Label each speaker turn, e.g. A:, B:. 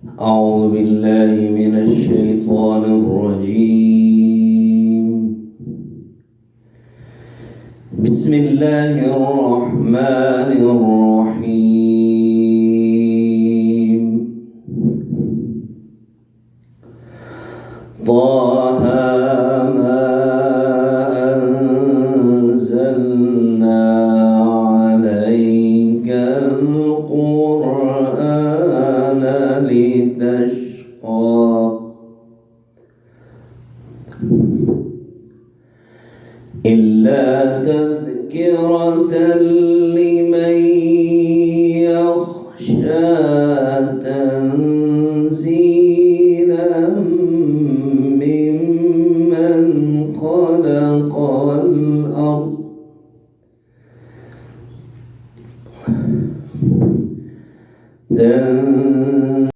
A: أعوذ بالله من الشيطان الرجيم. بسم الله الرحمن الرحيم. طه ما أنزلنا عليك القرآن لتشقى إلا تذكرة لمن يخشى تنزيلا